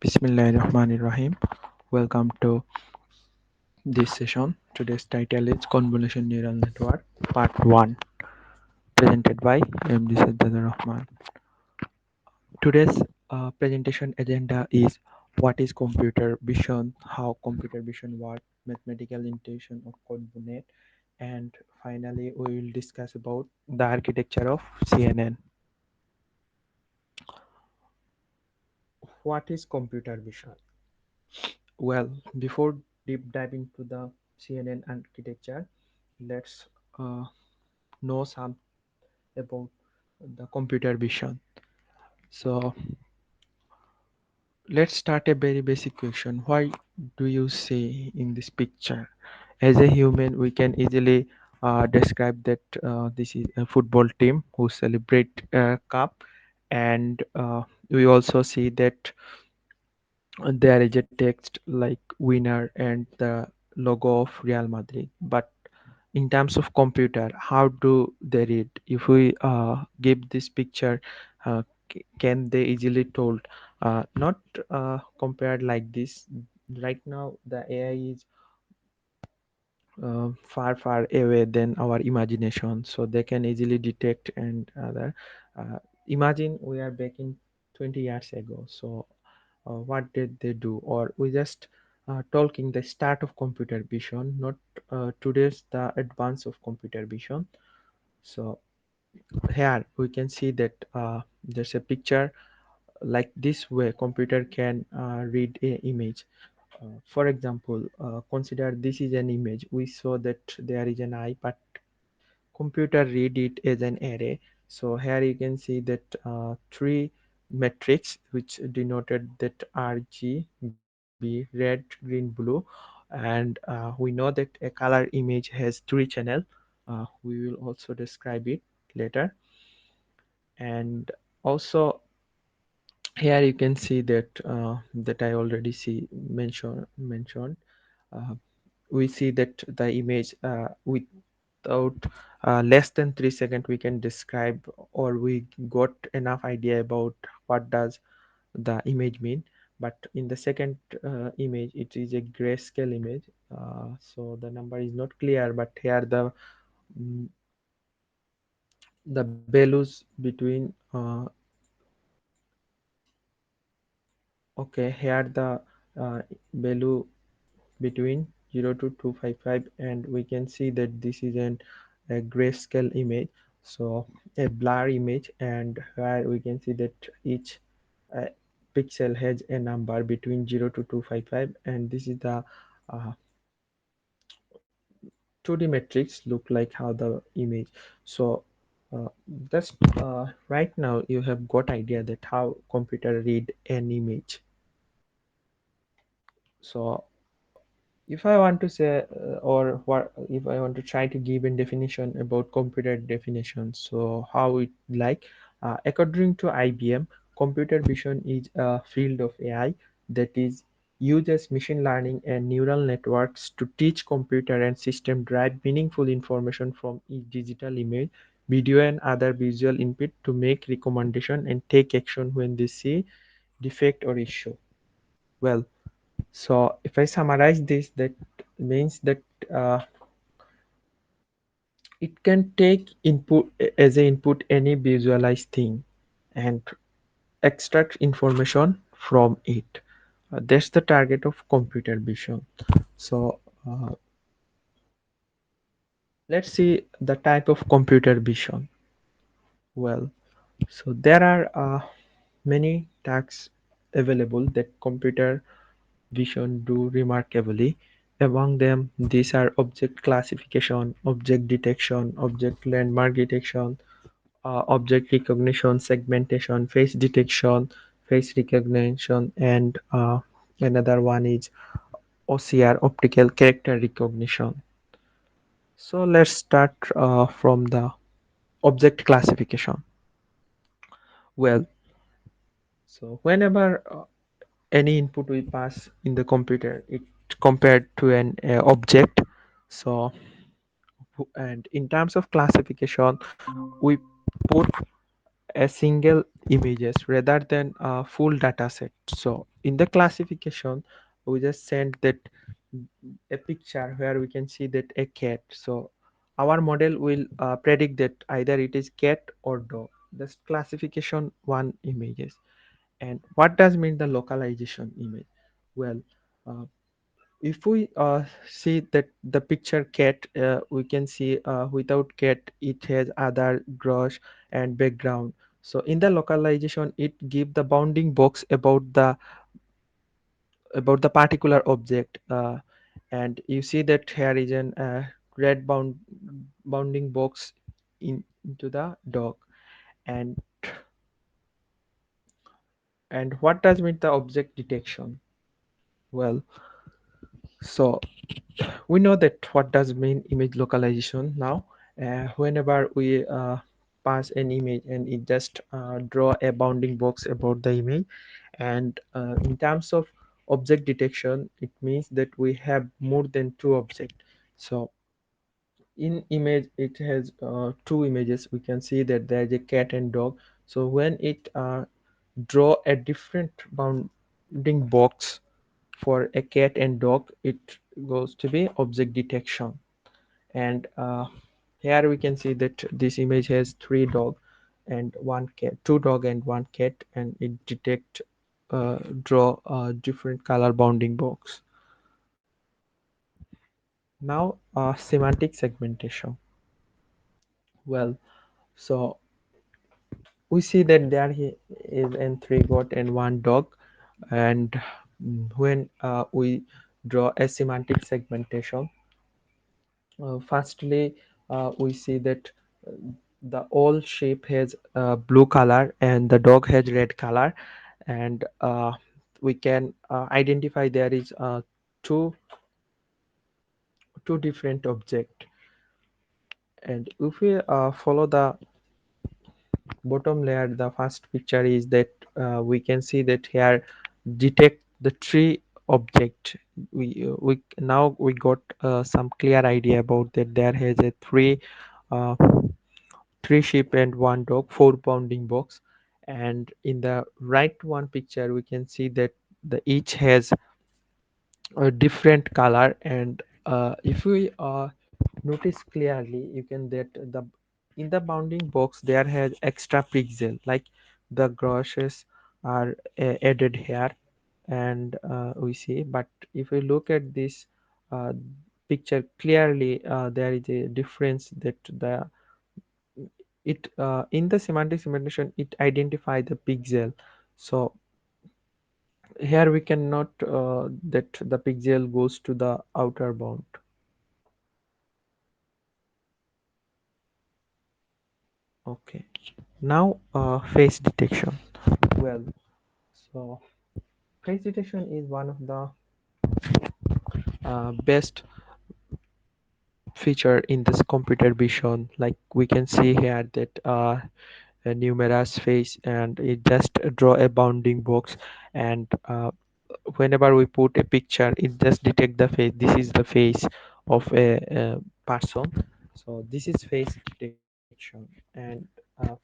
Bismillahirrahmanirrahim. Welcome to this session. Today's title is Convolution Neural Network Part 1, presented by MD SAJJAD Rahman. Today's presentation agenda is what is computer vision, how computer vision works, mathematical intuition of component, and finally we will discuss about the architecture of CNN. What is computer vision? Well, before deep dive into the CNN architecture, let's uh, know some about the computer vision. So let's start a very basic question. Why do you see in this picture? As a human, we can easily describe that this is a football team who celebrate a cup, and we also see that there is a text like winner and the logo of Real Madrid. But in terms of computer, how do they read? If we give this picture, can they easily told? Not compared like this. Right now, the AI is far away than our imagination, so they can easily detect and other. Uh, Imagine we are back in 20 years ago. So what did they do? Or we just talking the start of computer vision, not today's the advance of computer vision. So here we can see that there's a picture like this way computer can read a image. For example, consider this is an image. We saw that there is an eye, but computer read it as an array. So here you can see that three metrics which denoted that RGB, red, green, blue, and we know that a color image has three channel. We will also describe it later. And also here you can see that that I already see mentioned. Uh, we see that the image without less than 3 seconds we can describe, or we got enough idea about what does the image mean. But in the second image it is a grayscale image, so the number is not clear, but here mm, the values between okay, here the value between 0 to 255, and we can see that this is a grayscale image, so a blur image. And where we can see that each uh, pixel has a number between 0 to 255, and this is the uh, 2D matrix look like how the image. So uh, that's right now you have got idea that how computer read an image. So if I want to say or what if I want to try to give a definition about computer definition, so how it like according to IBM, computer vision is a field of AI that is uses machine learning and neural networks to teach computer and system drive meaningful information from each digital image, video, and other visual input to make recommendation and take action when they see defect or issue. Well, so if I summarize this, that means that uh, it can take input as a input any visualized thing and extract information from it. That's the target of computer vision. So let's see the type of computer vision. Well, so there are many tasks available that computer vision do remarkably. Among them, these are object classification, object detection, object landmark detection, object recognition, segmentation, face detection, face recognition, and another one is OCR, optical character recognition. So let's start from the object classification. Well, so whenever any input we pass in the computer, it compared to an object. So and in terms of classification, we put a single images rather than a full data set. So in the classification, we just send that a picture where we can see that a cat. So our model will predict that either it is cat or dog. This classification one images. And what does mean the localization image? Well, uh, if we see that the picture cat, we can see without cat it has other brush and background. So in the localization it give the bounding box about the particular object, and you see that here is an red bounding box into the dog. And and what does mean the object detection? Well, so we know that what does mean image localization now. Whenever we pass an image and it just draw a bounding box about the image, and in terms of object detection, it means that we have more than two objects. So in image it has two images. We can see that there is a cat and dog. So when it draw a different bounding box for a cat and dog, it goes to be object detection. And here we can see that this image has three dog and one cat, two dog and one cat, and it detect draw a different color bounding box. Now semantic segmentation. Well, so we see that there is an three goat and one dog. And when we draw a semantic segmentation, firstly we see that uh, the all shape has blue color and the dog has red color. And we can identify there is two two different object. And if we follow the bottom layer, the first picture is that we can see that here detect the tree object. We now we got some clear idea about that there has a uh, three sheep and one dog, four bounding box. And in the right one picture we can see that the each has a different color. And if we notice clearly, you can that the in the bounding box there has extra pixel, like the grosses are added here. And we see, but if we look at this uh, picture clearly, there is a difference that the it in the semantic segmentation it identify the pixel. So here we cannot that the pixel goes to the outer bound. Okay, now face detection. Well, so face detection is one of the best feature in this computer vision. Like we can see here that a numerous face and it just draw a bounding box. And whenever we put a picture it just detect the face. This is the face of a person. So this is face detection. And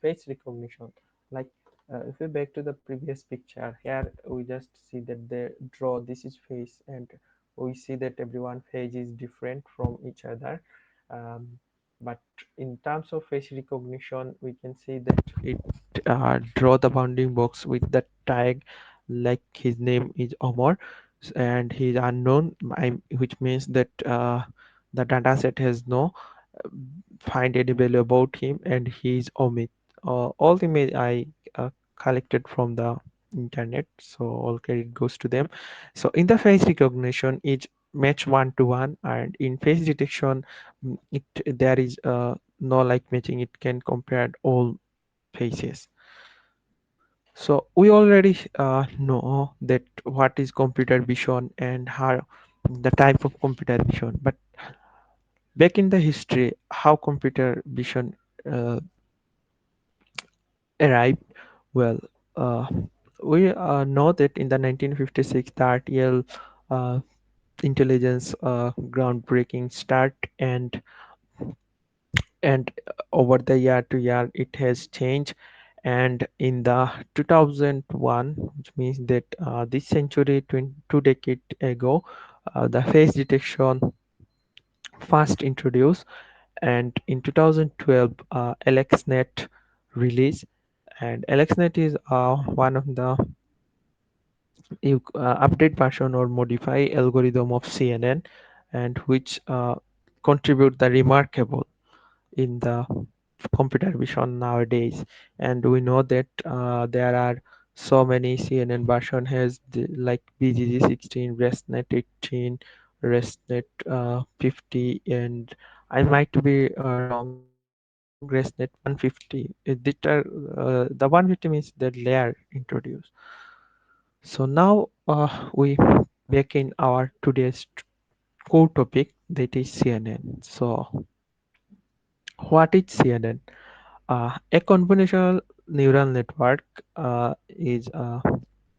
face recognition, like if we back to the previous picture, here we just see that they draw this is face. And we see that everyone face is different from each other. Um, but in terms of face recognition we can see that it draw the bounding box with the tag, like his name is Omar, and he is unknown, which means that the data set has no uh, find any value about him, and he is Omid. All the image I collected from the internet, so all credit goes to them. So in the face recognition it match one to one, and in face detection it there is no like matching. It can compare all faces. So we already know that what is computer vision and how the type of computer vision. But back in the history, how computer vision uh, arrived. Well, uh, we know that in the 1956, the RTL uh, intelligence groundbreaking start. And over the year to year it has changed. And in the 2001, which means that this century, 2 decade ago, the face detection first introduced, and in 2012 AlexNet released. And AlexNet is one of the update version or modify algorithm of CNN, and which contribute the remarkable in the computer vision nowadays. And we know that there are so many CNN version has like BGG 16, ResNet 18, ResNet 50, and I might be wrong, ResNet 150. The 150 means the layer introduced. So now we back in our today's core topic, that is CNN. So what is CNN? A convolutional neural network is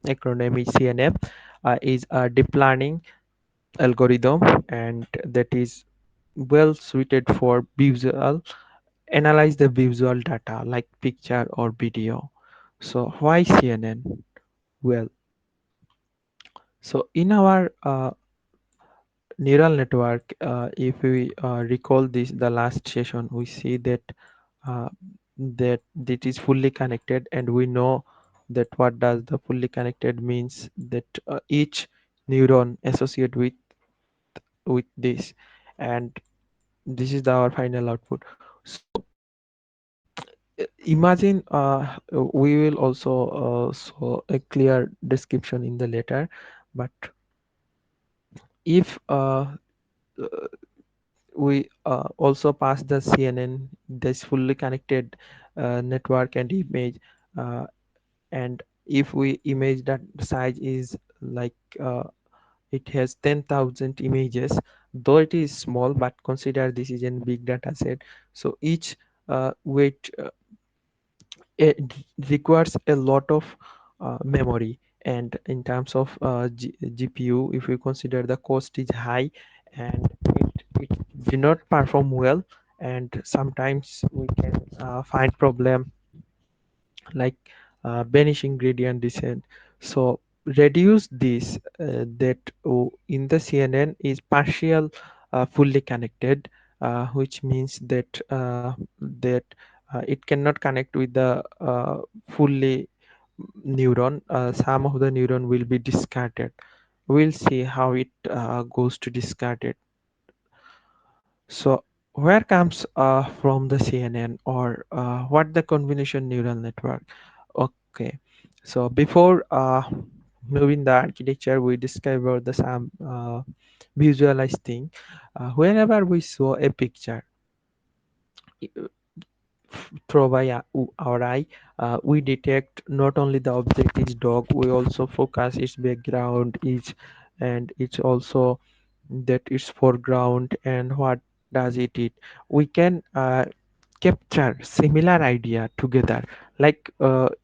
acronym is CNF, is a deep learning algorithm, and that is well suited for visual analyze the visual data like picture or video. So why CNN? Well, so in our neural network, if we recall this the last session, we see that uh, that is fully connected, and we know that what does the fully connected means, that each neuron associate with this, and this is our final output. So imagine we will also show a clear description in the later, but if we also pass the CNN, this fully connected network and image, uh, and if we image that size is like it has 10,000 images, though it is small, but consider this is a big data set. So each weight it requires a lot of memory, and in terms of GPU, if we consider the cost is high, and it did not perform well, and sometimes we can find problem like vanishing gradient descent. So reduce this that in the CNN is partial fully connected, which means that it cannot connect with the fully neuron. Some of the neuron will be discarded. We'll see how it goes to discarded. So where comes from the CNN, or what the convolution neural network? Okay, so before moving the architecture, we discover the some visualized thing. Whenever we saw a picture through by our eye, we detect not only the object is dog, we also focus its background, its and it's also that its foreground and what does it eat. We can capture similar idea together. Like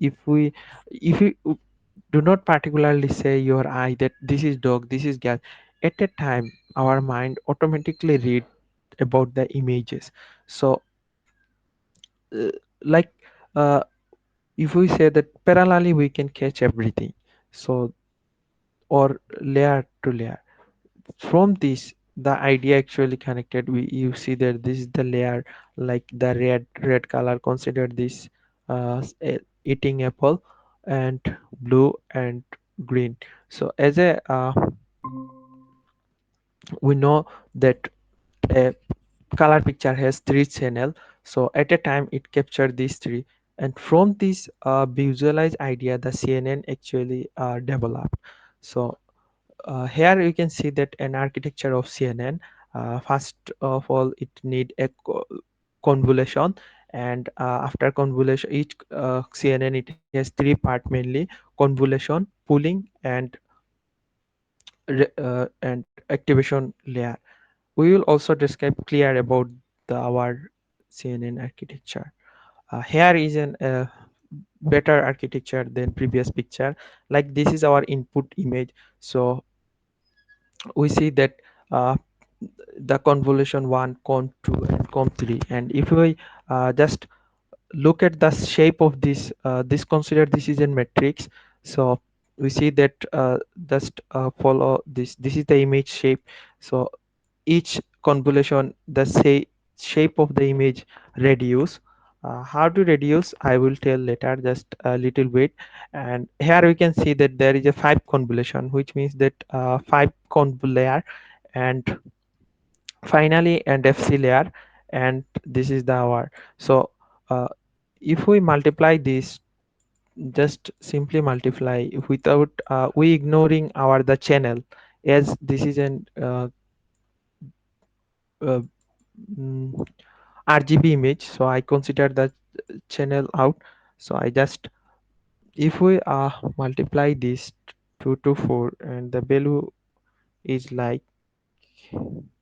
if you do not particularly say your eye that this is dog, this is cat, at a time our mind automatically read about the images. So uh, like uh, if we say that parallelly we can catch everything, so or layer to layer, from this the idea actually connected, we you see that this is the layer, like the red color, consider this eating apple, and blue and green. So as a we know that a color picture has three channel, so at a time it captured these three, and from this visualized idea the CNN actually developed. So here you can see that an architecture of CNN. First of all, it need a convolution, and after convolution, each CNN it has three part mainly: convolution, pooling, and activation layer. We will also describe clear about our CNN architecture. Here is an better architecture than previous picture. Like this is our input image. So we see that uh, the convolution 1, con 2, and con 3, and if we just look at the shape of this, consider this is a matrix. So we see that just follow this is the image shape. So each convolution, the say shape of the image reduce. How to reduce I will tell later, just a little bit. And here we can see that there is a 5 convolution, which means that 5 conv layer, and finally and fc layer, and this is the our. So uh, if we multiply this, just simply multiply without we ignoring our the channel, as this is an uh, mm, RGB image, so I consider the channel out. So I just, if we multiply this 2 to 4, and the value is like,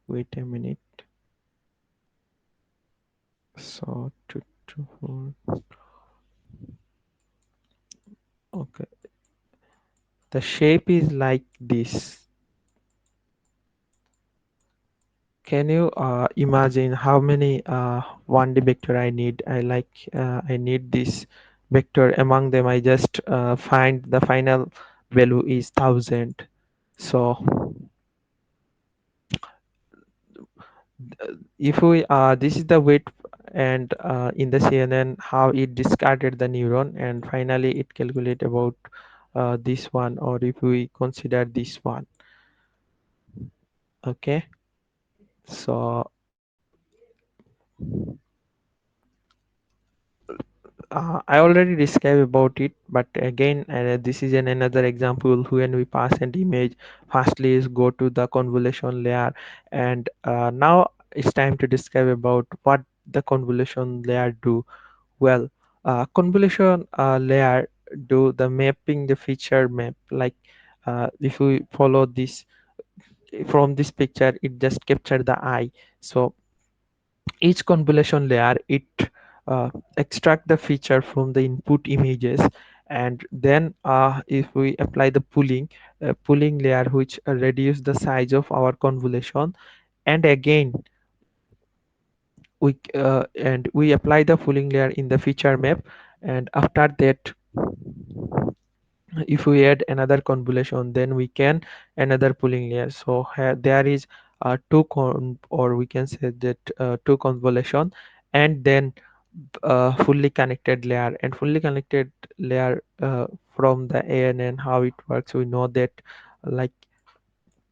wait a minute, so 2 to 4, okay, the shape is like this. Can you imagine how many 1D vector I need? I need this vector. Among them, I just find the final value is 1000. So if we this is the weight, and in the CNN how it discarded the neuron, and finally it calculate about this one, or if we consider this one. Okay, so I already described about it, but again, this is another example. When we pass an image, firstly is go to the convolution layer, and now it's time to describe about what the convolution layer do. Well, convolution layer do the mapping, the feature map. Like if we follow this from this picture, it just capture the eye. So each convolution layer, it uh, extract the feature from the input images, and then if we apply the pooling layer, which reduce the size of our convolution, and again we apply the pooling layer in the feature map, and after that if we add another convolution, then we can another pooling layer. So here there is or we can say that two convolution, and then fully connected layer. And fully connected layer, from the ANN how it works, we know that, like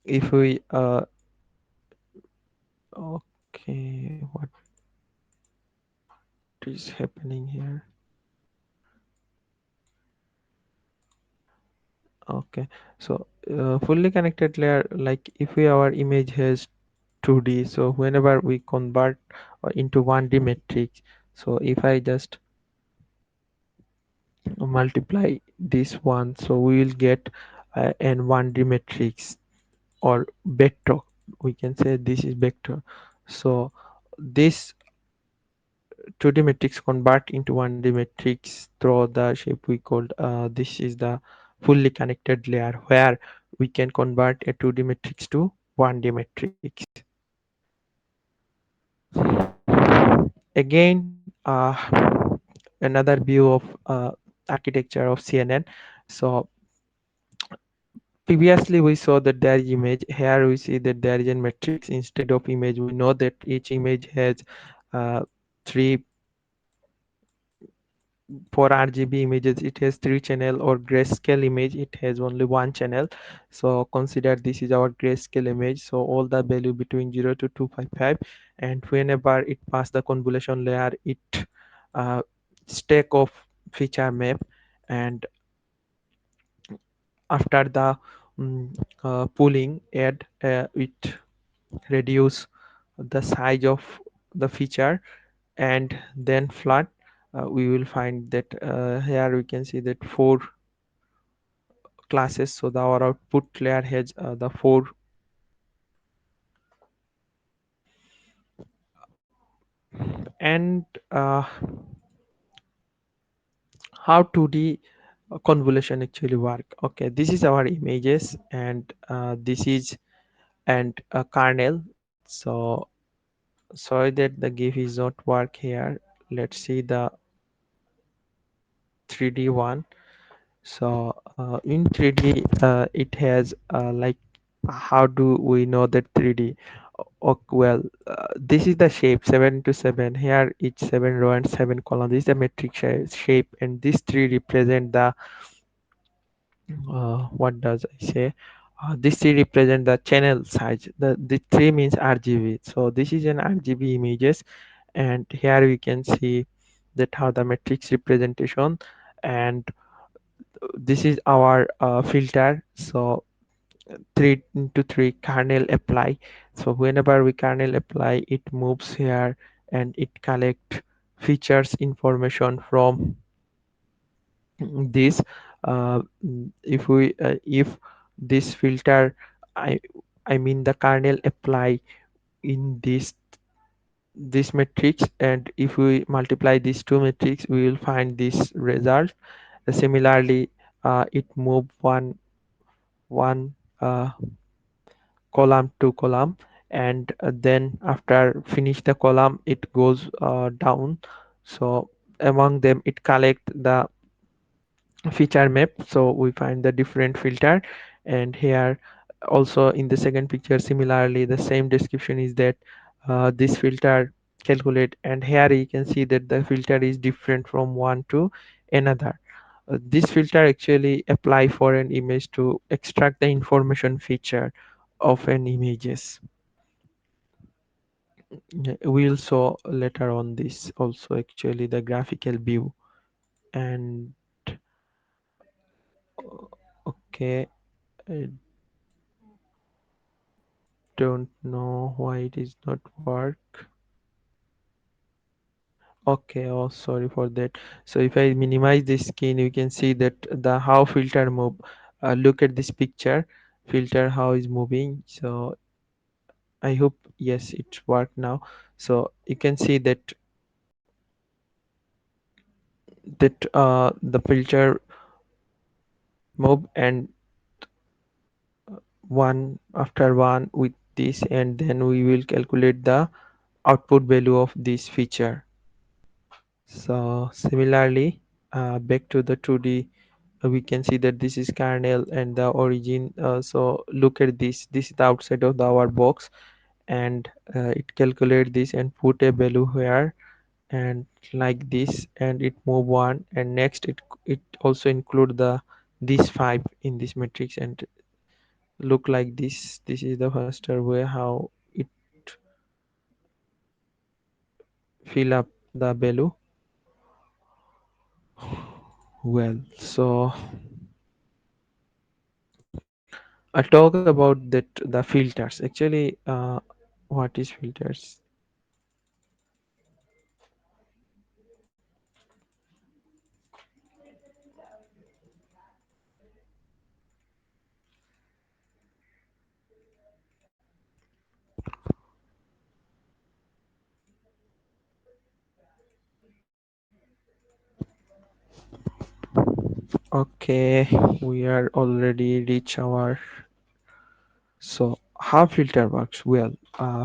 if we okay, what is happening here? Okay, so fully connected layer, like if we our image has 2D, so whenever we convert into 1D matrix, so if I just multiply this one, so we will get an 1D matrix, or vector, we can say this is vector. So this 2D matrix convert into 1D matrix through the shape we called, this is the fully connected layer, where we can convert a 2D matrix to 1D matrix. Again, another view of architecture of CNN. So previously we saw that there is image, here we see that there is a matrix instead of image. We know that each image has three, for RGB images it has 3 channel, or grayscale image it has only 1 channel. So consider this is our grayscale image, so all the value between 0 to 255, and whenever it pass the convolution layer, it uh, stack of feature map, and after the pooling add, it reduce the size of the feature, and then flood. We will find that here we can see that 4 classes. So our output layer has the 4, and how 2D convolution actually work. Okay, this is our images, and this is and a kernel. So sorry that the GIF is not work here. Let's see the 3D one. So in 3D, it has like, how do we know that 3D? Well, this is the shape 7 to 7. Here each 7 row and 7 column. This is the metric shape, and these three represent the what does I say? This three represent the channel size. The three means RGB. So this is an RGB images, and here we can see that how the matrix representation, and this is our filter. So 3 into 3 kernel apply. So whenever we kernel apply, it moves here and it collect features information from this. If this filter, i I mean the kernel apply in this matrix, and if we multiply these two matrix, we will find this result. Similarly, it move one column to column, and then after finish the column, it goes down. So among them, it collect the feature map. So we find the different filter, and here also in the second picture, similarly the same description is that this filter calculate, and here you can see that the filter is different from one to another. This filter actually apply for an image to extract the information feature of an images. Yeah, we'll show later on this also, actually the graphical view. And okay, I don't know why it is not work. Okay, oh sorry for that. So if I minimize the skin, you can see that the how filter move. Look at this picture, filter how is moving. So I hope yes it worked now. So you can see that the filter move, and one after one with this, and then we will calculate the output value of this feature. So similarly, back to the 2D, we can see that this is kernel and the origin. So look at this is the outside of our box, and it calculate this and put a value here, and like this, and it move one, and next it also include the these five in this matrix, and look like this is the faster way how it fill up the value. Well, so I talk about that the filters actually. What is filters? Okay, we are already reach our. So how filter works? Well,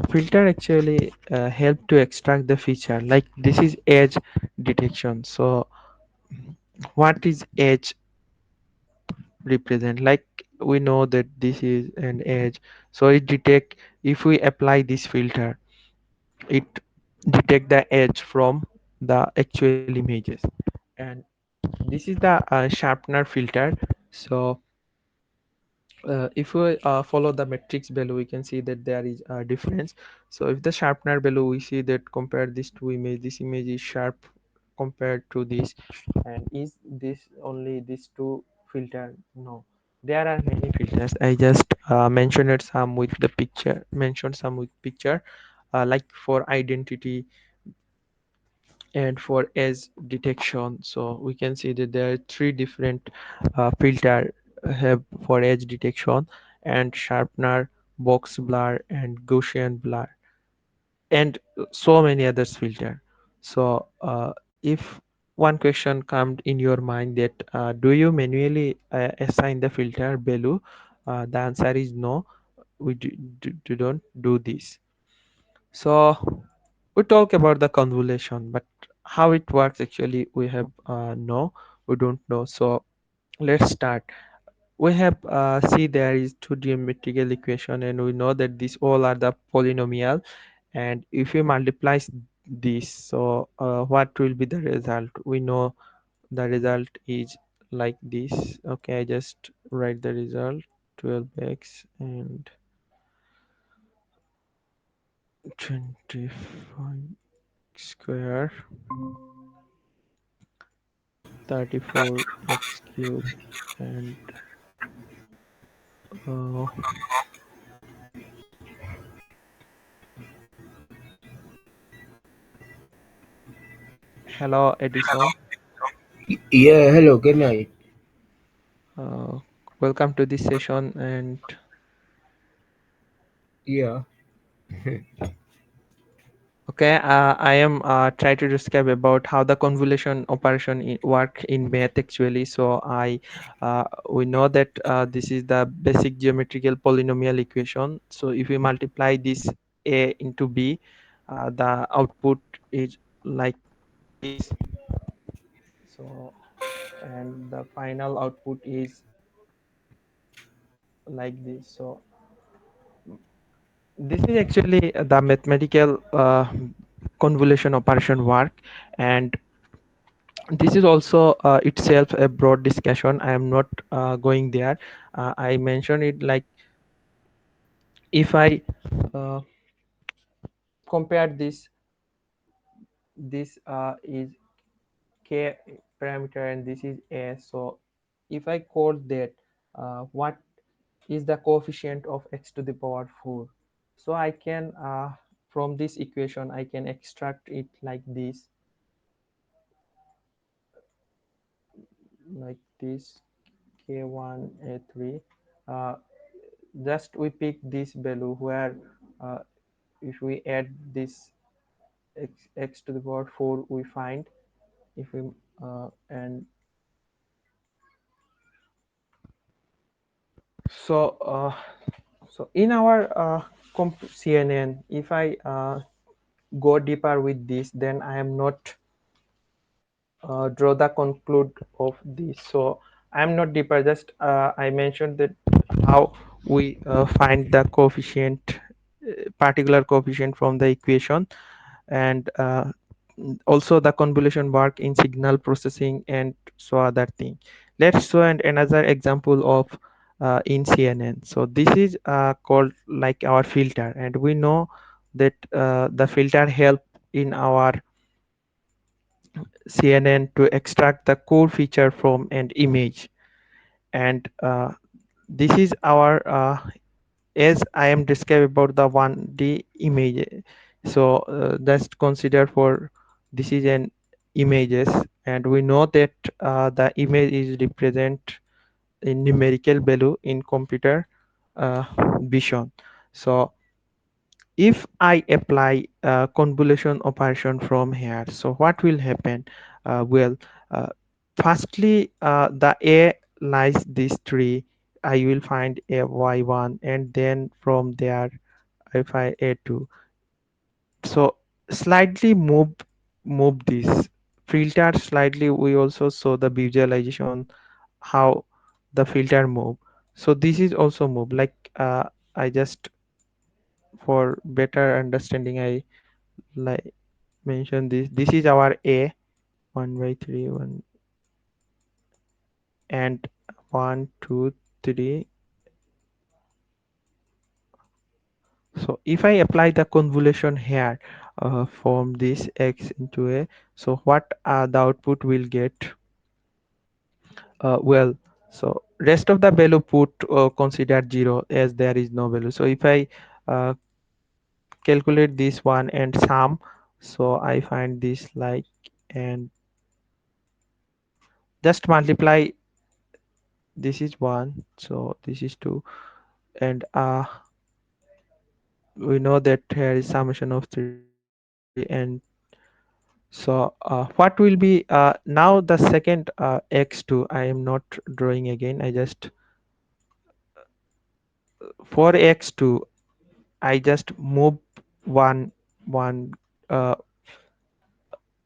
filter actually help to extract the feature. Like this is edge detection. So what is edge represent? Like we know that this is an edge. So it detect, if we apply this filter, it detect the edge from the actual images. And this is the sharpener filter. So if we follow the matrix value, we can see that there is a difference. So if the sharpener value, we see that compare these two image, this image is sharp compared to this, and is this only these two filter? No, there are many filters. I just mentioned some with the picture, mentioned some with picture, like for identity and for edge detection. So we can see that there are three different filter have for edge detection, and sharpener, box blur, and Gaussian blur, and so many others filter. So if one question comes in your mind that do you manually assign the filter value, the answer is no, we don't do this. So we talk about the convolution, but how it works actually we have no. we don't know. So let's start. We have see there is two geometrical equation, and we know that these all are the polynomial, and if we multiply this, so what will be the result? We know the result is like this. Okay, I just write the result: 12x and 25 square, 34x cube, and uh, hello Edison. Yeah, hello, good night. uh, Welcome to this session. And Yeah, okay, I am try to describe about how the convolution operation work in math actually. So we know that this is the basic geometrical polynomial equation. So if we multiply this a into b, the output is like this. So and the final output is like this. So this is actually the mathematical convolution operation work, and this is also itself a broad discussion. I am not going there. I mentioned it like, if I uh, compare this is k parameter and this is a. So if I code that, what is the coefficient of x to the power 4, so I can from this equation I can extract it like this, like this: k1 a3. uh, just we pick this value where uh, if we add this x to the power 4 we find, if we and so so in our CNN, if I go deeper with this, then I am not draw the conclude of this. So I am not deeper, just I mentioned that how we find the coefficient, particular coefficient from the equation, and also the convolution work in signal processing and so other thing. Let's show another example of in CNN. So this is called like our filter, and we know that the filter help in our CNN to extract the core feature from an image. And this is our as I am described about the 1D image. So just consider for this is an images, and we know that the image is represent in numerical value in computer uh, vision. So if I apply convolution operation from here, so what will happen? Well, uh, firstly, the A lies this tree. I will find a y1, and then from there if I a2. So slightly move this filter slightly. We also saw the visualization how the filter move. So this is also move like I just for better understanding I like mention this. This is our A, 1 by 3 1, and 1 2 3. So if I apply the convolution here from this x into a, so what the output will get? Well, so rest of the value put consider 0 as there is no value. So if I uh, calculate this one and sum, so I find this like, and just multiply. This is 1, so this is 2, and we know that here is summation of 3, and so what will be now the second x2. I am not drawing again, I just for x2 I just move one one uh,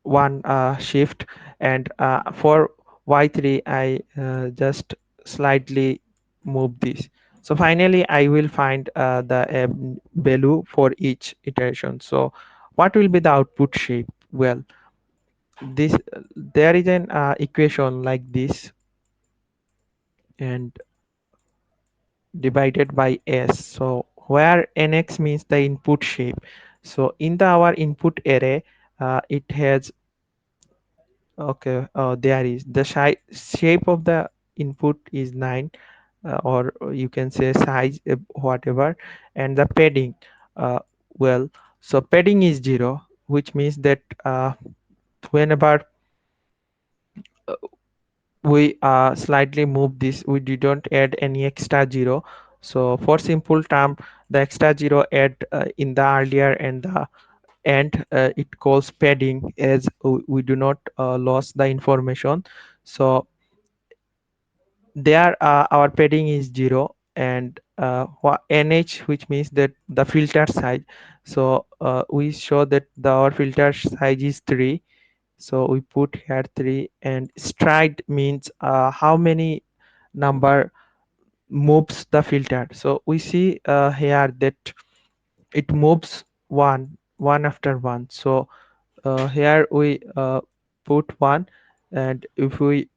one shift, and for y3 I just slightly move this. So finally I will find the value for each iteration. So what will be the output shape? Well, this there is an equation like this, and divided by s, so where nx means the input shape. So in the our input array, it has, okay, there is the shape of the input is 9, or you can say size, whatever, and the padding, uh, well, so padding is 0, which means that whenever we slightly move this, we didn't add any extra 0. So for simple term, the extra 0 add in the earlier and the end, it calls padding, as we do not lose the information. So there our padding is 0, and nh, which means that the filter size. So we show that our filter size is 3, so we put here 3. And stride means how many number moves the filter. So we see here that it moves one after one. So here we put 1, and if we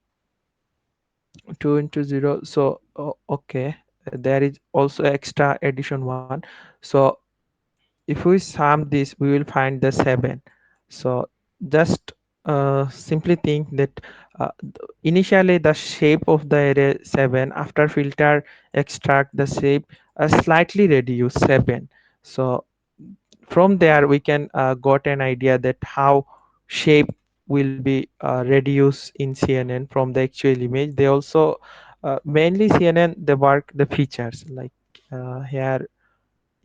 2 into 0, so okay, there is also extra addition 1. So if we sum this, we will find the 7. So just simply think that initially the shape of the array 7, after filter extract the shape slightly reduce 7. So from there we can got an idea that how shape will be reduced in CNN from the actual image. They also mainly CNN they work the features like here.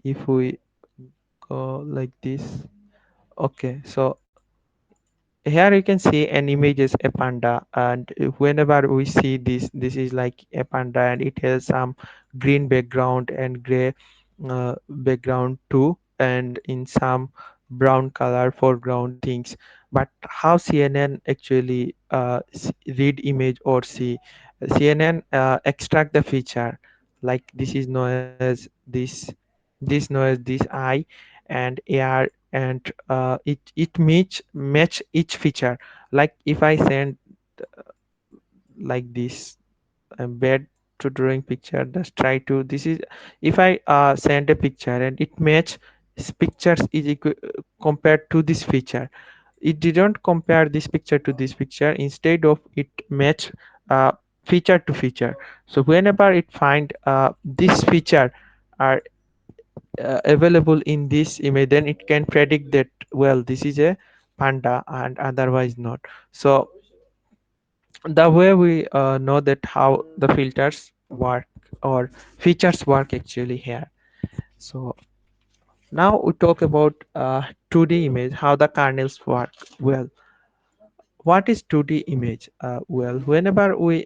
If we go like this, okay, so here you can see an image is a panda, and whenever we see this is like a panda, and it has some green background and gray background too, and in some brown color foreground things. But how CNN actually read image or see? CNN extract the feature, like this is known as this known as this eye and AR, and it match each feature. Like if I send like this bed to drawing picture, just try to this is, if I send a picture and it match pictures is compared to this feature, it didn't compare this picture to this picture, instead of it match uh, feature to feature. So whenever it find this feature are available in this image, then it can predict that, well, this is a panda and otherwise not. So the way we know that how the filters work or features work actually here. So now we talk about 2D image, how the kernels work. Well, what is 2D image? Well, whenever we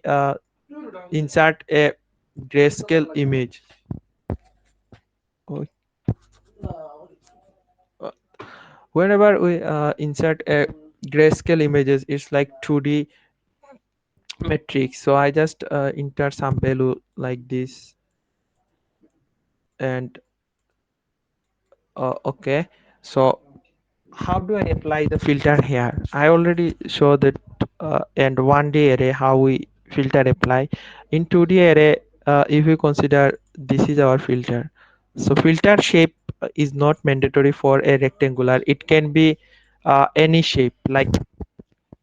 insert a grayscale image, oh, uh, whenever we insert a grayscale images, it's like 2D matrix. So I just enter some value like this, and okay. So how do I apply the filter here? I already show that and 1D array how we filter apply. In 2D array, if you consider this is our filter. So filter shape is not mandatory for a rectangular. It can be any shape. Like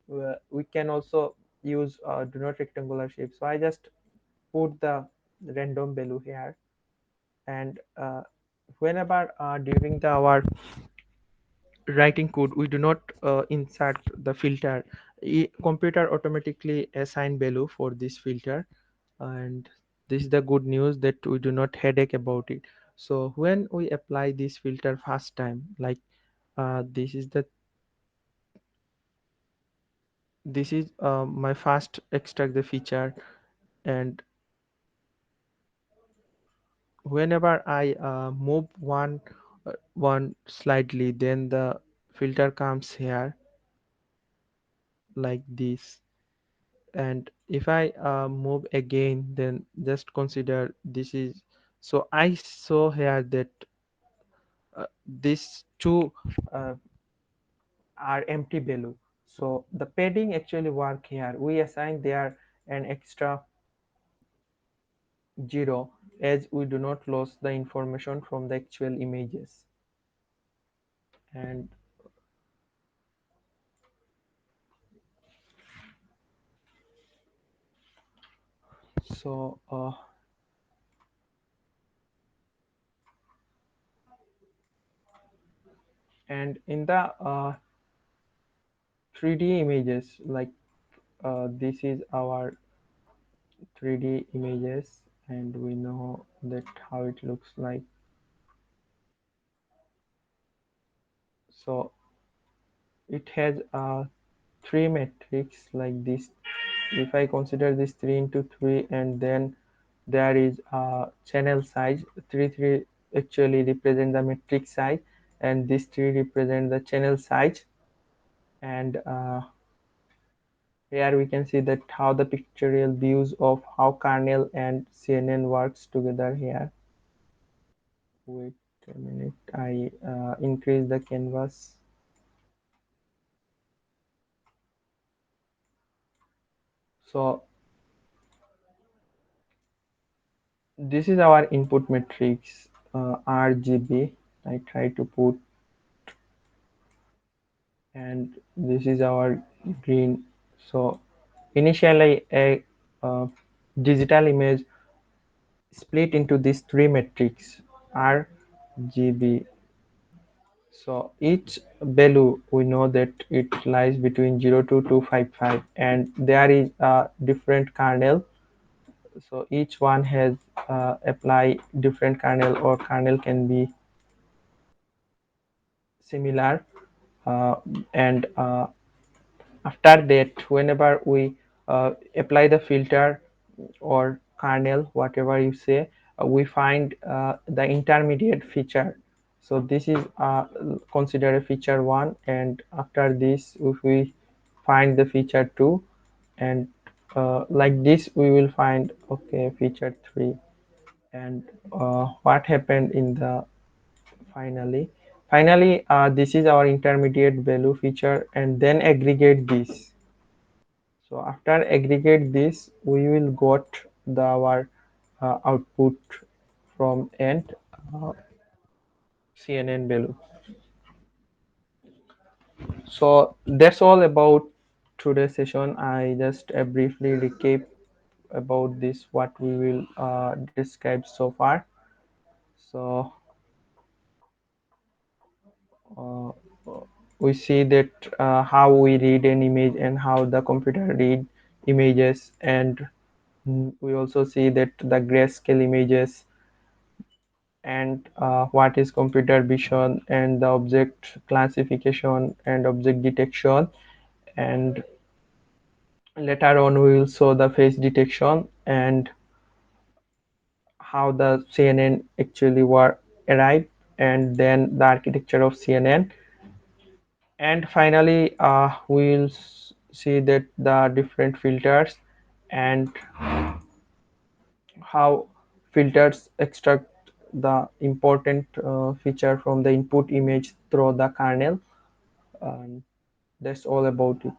we can also use do not rectangular shape. So I just put the random value here, and whenever during the our writing code we do not insert the filter, computer automatically assign value for this filter. And this is the good news that we do not headache about it. So when we apply this filter first time, like this is the this is my first extract the feature, and whenever I move one slightly, then the filter comes here like this, And if I move again, then just consider this is, so I saw here that these two uh, are empty value. So the padding actually work here, we assign there an extra zero as we do not lose the information from the actual images. And so and in the 3D images, like this is our 3D images, and we know that how it looks like. So it has three metrics like this. If I consider this 3 into 3, and then there is a channel size, 3 actually represent the metric size, and this 3 represent the channel size. And here we can see that how the pictorial views of how kernel and CNN works together here. Wait a minute, I increase the canvas. So this is our input matrix, RGB. I try to put, and this is our green. So initially a uh, digital image split into these three matrix RGB. So each value we know that it lies between 0 to 255, and there is a different kernel. So each one has apply different kernel, or kernel can be similar. uh, and After that, whenever we apply the filter or kernel, whatever you say, we find the intermediate feature. So this is consider a feature 1, and after this if we find the feature 2, and like this we will find okay feature 3. And what happened in the finally, this is our intermediate value feature, and then aggregate this. So after aggregate this, we will got the our output from end CNN value. So that's all about today's session. I just briefly recap about this what we will describe so far. So uh, we see that how we read an image and how the computer read images, and we also see that the grayscale images, and what is computer vision, and the object classification and object detection. And later on we will show the face detection, and how the CNN actually were arrived, and then the architecture of CNN. And finally we will see that the different filters, and how filters extract the important feature from the input image through the kernel. And that's all about it.